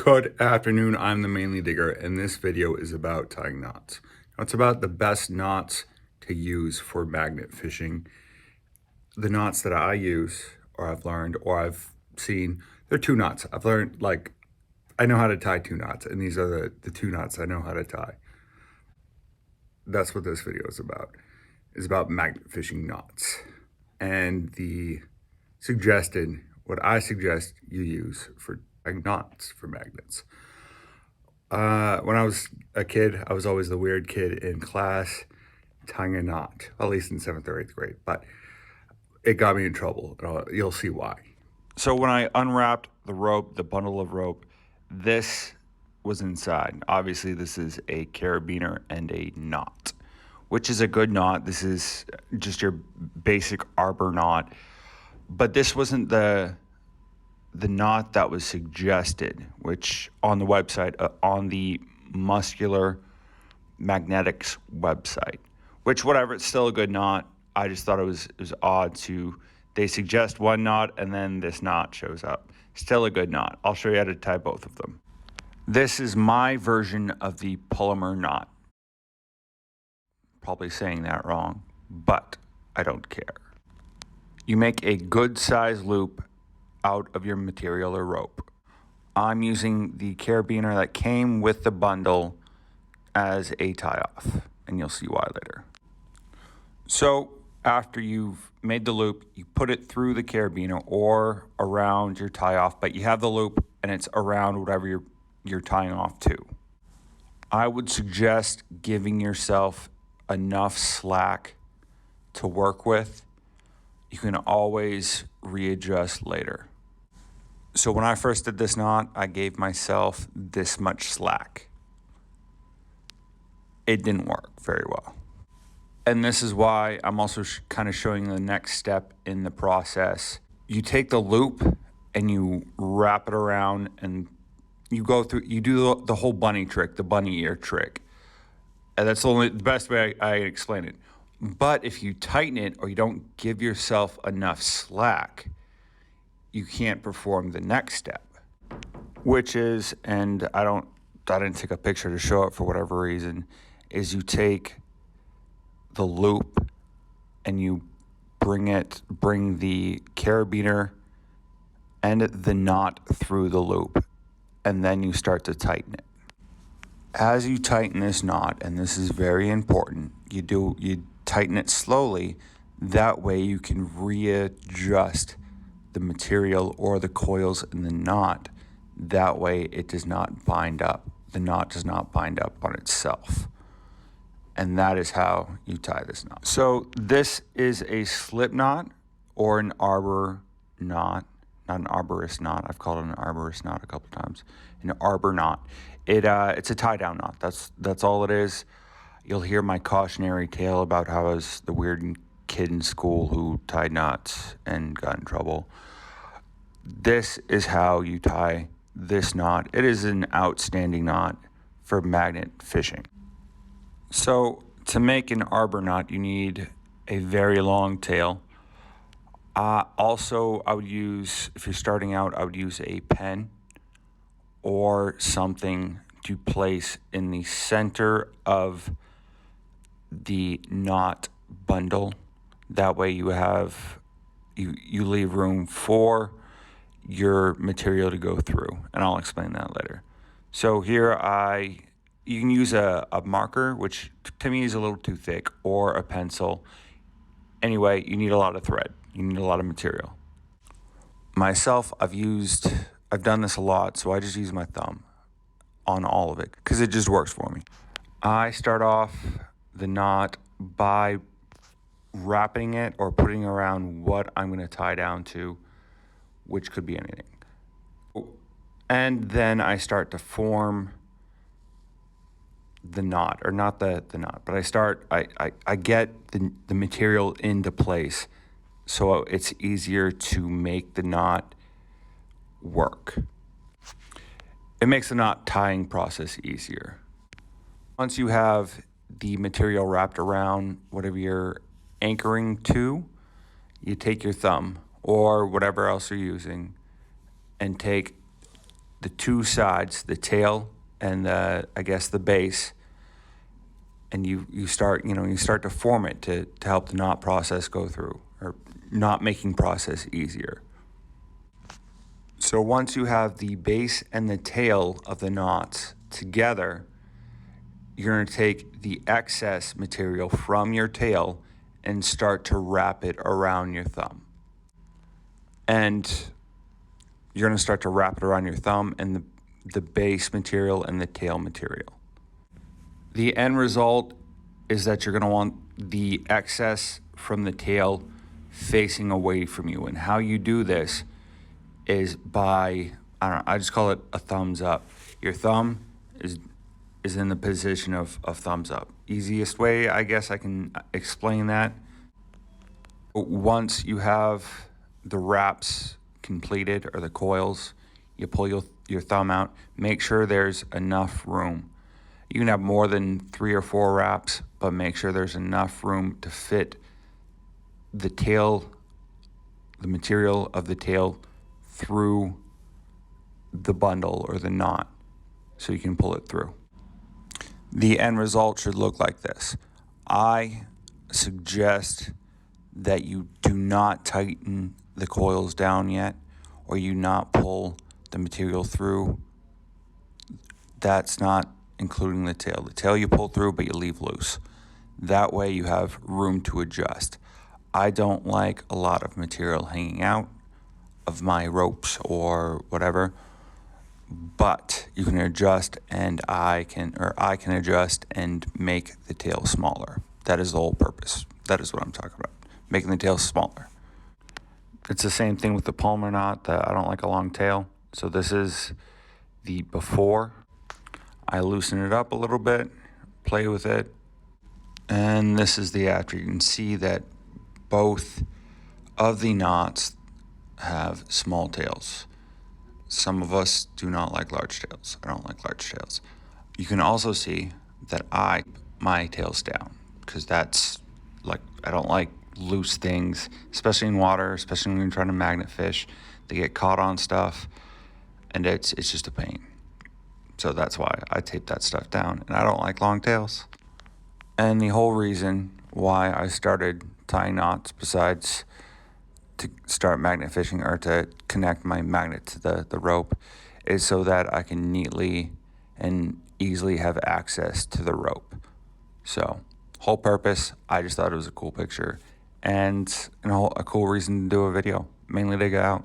Good afternoon, I'm the Mainly Digger, and this video is about tying knots. Now, it's about the best knots to use for magnet fishing. The knots that I use, or I've learned, or I've seen, they're two knots. I've learned, I know how to tie two knots, and these are the two knots I know how to tie. That's what this video is about. It's about magnet fishing knots. And what I suggest you use for knots for magnets. When I was a kid, I was always the weird kid in class tying a knot, at least in 7th or 8th grade, but it got me in trouble. You'll see why. So when I unwrapped the rope, the bundle of rope, this was inside. Obviously, this is a carabiner and a knot, which is a good knot. This is just your basic arbor knot, but this wasn't the knot that was suggested, which on the website, on the Muscular Magnetics website, which whatever, it's still a good knot. I just thought it was odd they suggest one knot and then this knot shows up. Still a good knot. I'll show you how to tie both of them. This is my version of the polymer knot. Probably saying that wrong, but I don't care. You make a good size loop out of your material or rope. I'm using the carabiner that came with the bundle as a tie-off, and you'll see why later. So after you've made the loop, you put it through the carabiner or around your tie-off, but you have the loop and it's around whatever you're tying off to. I would suggest giving yourself enough slack to work with. You can always readjust later. So when I first did this knot, I gave myself this much slack. It didn't work very well. And this is why I'm also kind of showing the next step in the process. You take the loop and you wrap it around and you do the whole bunny trick, the bunny ear trick. And that's the best way I explain it. But if you tighten it or you don't give yourself enough slack, you can't perform the next step, which is, and I didn't take a picture to show it for whatever reason, is you take the loop and you bring the carabiner and the knot through the loop, and then you start to tighten it. As you tighten this knot, and this is very important, you tighten it slowly. That way you can readjust the material or the coils in the knot. That way it does not bind up. The knot does not bind up on itself. And that is how you tie this knot. So this is a slip knot or an arbor knot, not an arborist knot. I've called it an arborist knot a couple times. An arbor knot. It's a tie down knot. That's all it is. You'll hear my cautionary tale about how I was the weird kid in school who tied knots and got in trouble. This is how you tie this knot. It is an outstanding knot for magnet fishing. So to make an arbor knot, you need a very long tail. Also, I would use, if you're starting out, I would use a pen or something to place in the center of the knot bundle. That way you leave room for your material to go through, and I'll explain that later. So here you can use a marker, which to me is a little too thick, or a pencil. Anyway, you need a lot of thread. You need a lot of material. Myself, I've done this a lot, so I just use my thumb on all of it because it just works for me. I start off the knot by wrapping it or putting around what I'm going to tie down to, which could be anything. And then I start to form the knot, or not the knot, but I get the material into place so it's easier to make the knot work. It makes the knot tying process easier. Once you have the material wrapped around whatever you're anchoring to, you take your thumb or whatever else you're using and take the two sides, the tail and I guess the base, and you start to form it to help the knot process go through, or knot making process easier. So once you have the base and the tail of the knots together, you're going to take the excess material from your tail and start to wrap it around your thumb. And you're going to start to wrap it around your thumb and the base material and the tail material. The end result is that you're going to want the excess from the tail facing away from you. And how you do this is by, I just call it a thumbs up. Your thumb is in the position of thumbs up. Easiest way, I guess I can explain that. Once you have the wraps completed, or the coils, you pull your thumb out. Make sure there's enough room. You can have more than 3 or 4 wraps, but make sure there's enough room to fit the tail, the material of the tail, through the bundle or the knot, so you can pull it through. The end result should look like this. I suggest that you do not tighten the coils down yet, or you not pull the material through. That's not including the tail. The tail you pull through, but you leave loose. That way you have room to adjust. I don't like a lot of material hanging out of my ropes or whatever, but you can adjust, and I can adjust and make the tail smaller. That is the whole purpose. That is what I'm talking about, making the tail smaller. It's the same thing with the Palmer knot. I don't like a long tail. So this is the before. I loosen it up a little bit, play with it. And this is the after. You can see that both of the knots have small tails. Some of us do not like large tails. I don't like large tails. You can also see that my tail's down, because that's like, I don't like loose things, especially in water, especially when you're trying to magnet fish. They get caught on stuff, and it's just a pain. So that's why I tape that stuff down, and I don't like long tails. And the whole reason why I started tying knots, besides to start magnet fishing or to connect my magnet to the rope, is so that I can neatly and easily have access to the rope. So whole purpose, I just thought it was a cool picture and a cool reason to do a video, mainly to get out.